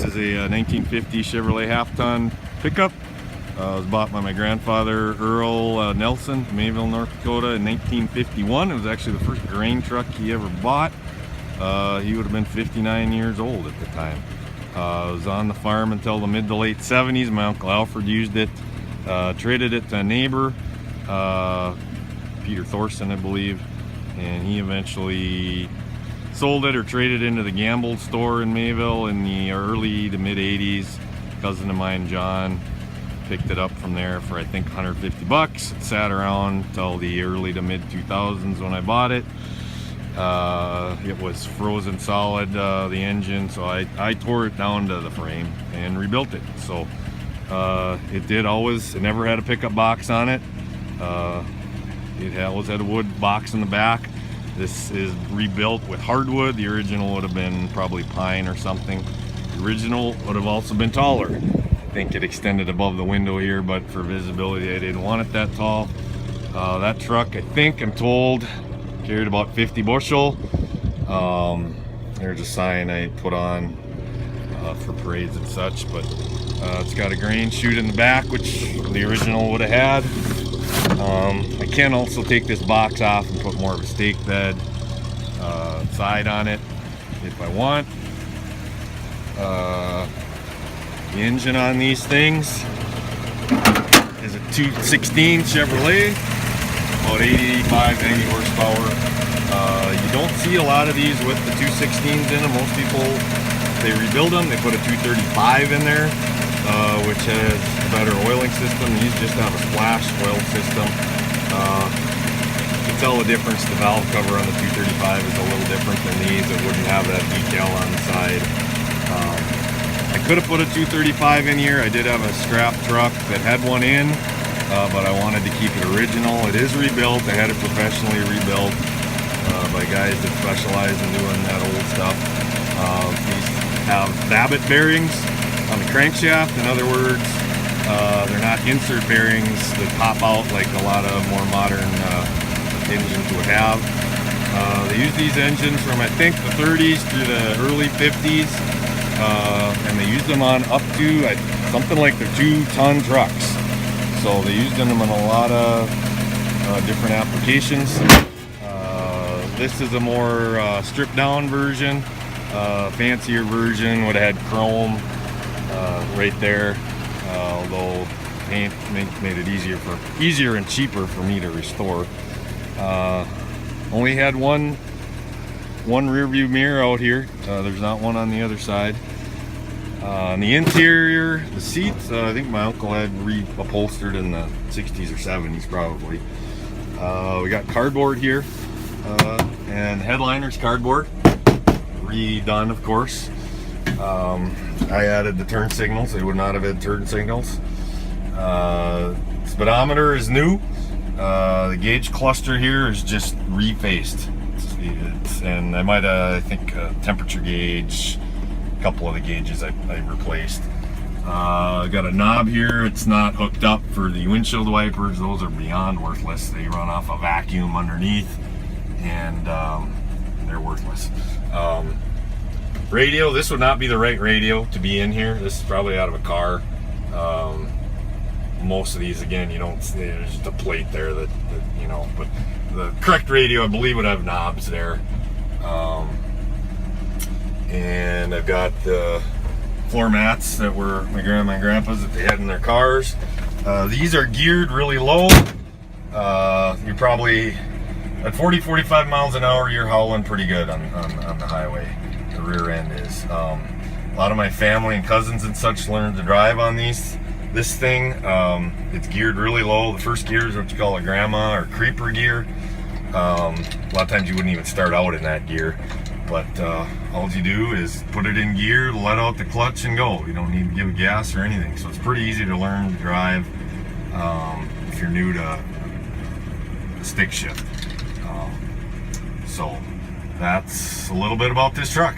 is a 1950 Chevrolet half-ton pickup. It was bought by my grandfather, Earl Nelson, Mayville, North Dakota in 1951. It was actually the first grain truck he ever bought. He would have been 59 years old at the time. It was on the farm until the mid to late 70s. My Uncle Alfred used it, traded it to a neighbor, Peter Thorson, I believe, and he eventually sold it or traded into the Gamble store in Mayville in the early to mid 80s. Cousin of mine, John, picked it up from there for I think 150 bucks. It sat around till the early to mid 2000s when I bought it. It was frozen solid, the engine, so I tore it down to the frame and rebuilt it. So it never had a pickup box on it. It always had a wood box in the back. This is rebuilt with hardwood. The original would have been probably pine or something. The original would have also been taller. I think it extended above the window here, but for visibility I didn't want it that tall. That truck, I think, I'm told, carried about 50 bushel. There's a sign I put on for parades and such, but it's got a grain chute in the back, which the original would have had. I can also take this box off and put more of a stake bed side on it if I want. The engine on these things is a 216 Chevrolet, about 85-90 horsepower. You don't see a lot of these with the 216s in them. Most people, they rebuild them, they put a 235 in there, which has a better oiling system. These just have a splash oil system. You can tell the difference. The valve cover on the 235 is a little different than these. It wouldn't have that decal on the side. I could have put a 235 in here. I did have a strap truck that had one in, but I wanted to keep it original. It is rebuilt. I had it professionally rebuilt by guys that specialize in doing that old stuff. These have Babbitt bearings on the crankshaft. In other words, they're not insert bearings that pop out like a lot of more modern engines would have. They use these engines from I think the 30s through the early 50s, and they used them on up to something like the 2-ton trucks. So they used them in a lot of different applications. This is a more stripped down version, fancier version. Would have had chrome right there, although paint made it easier and cheaper for me to restore. Only had one rear view mirror out here. There's not one on the other side. On the interior, the seats, I think my uncle had reupholstered in the 60s or 70s probably. We got cardboard here, and headliners cardboard, redone of course. I added the turn signals. They would not have had turn signals. Speedometer is new. The gauge cluster here is just refaced. And I might I think temperature gauge, a couple of the gauges I replaced. Got a knob here. It's not hooked up for the windshield wipers. Those are beyond worthless. They run off a vacuum underneath, and they're worthless. Radio, this would not be the right radio to be in here. This is probably out of a car. Most of these, again, you don't see, there's just a plate there that you know, but the correct radio I believe would have knobs there. And I've got the floor mats that were my grandma and grandpa's that they had in their cars. These are geared really low. You're probably at 40-45 miles an hour, you're hauling pretty good on the highway. The rear end is. A lot of my family and cousins and such learned to drive on this thing. It's geared really low. The first gear is what you call a grandma or creeper gear. A lot of times you wouldn't even start out in that gear, but all you do is put it in gear, let out the clutch, and go. You don't need to give gas or anything. So it's pretty easy to learn to drive if you're new to stick shift. So that's a little bit about this truck.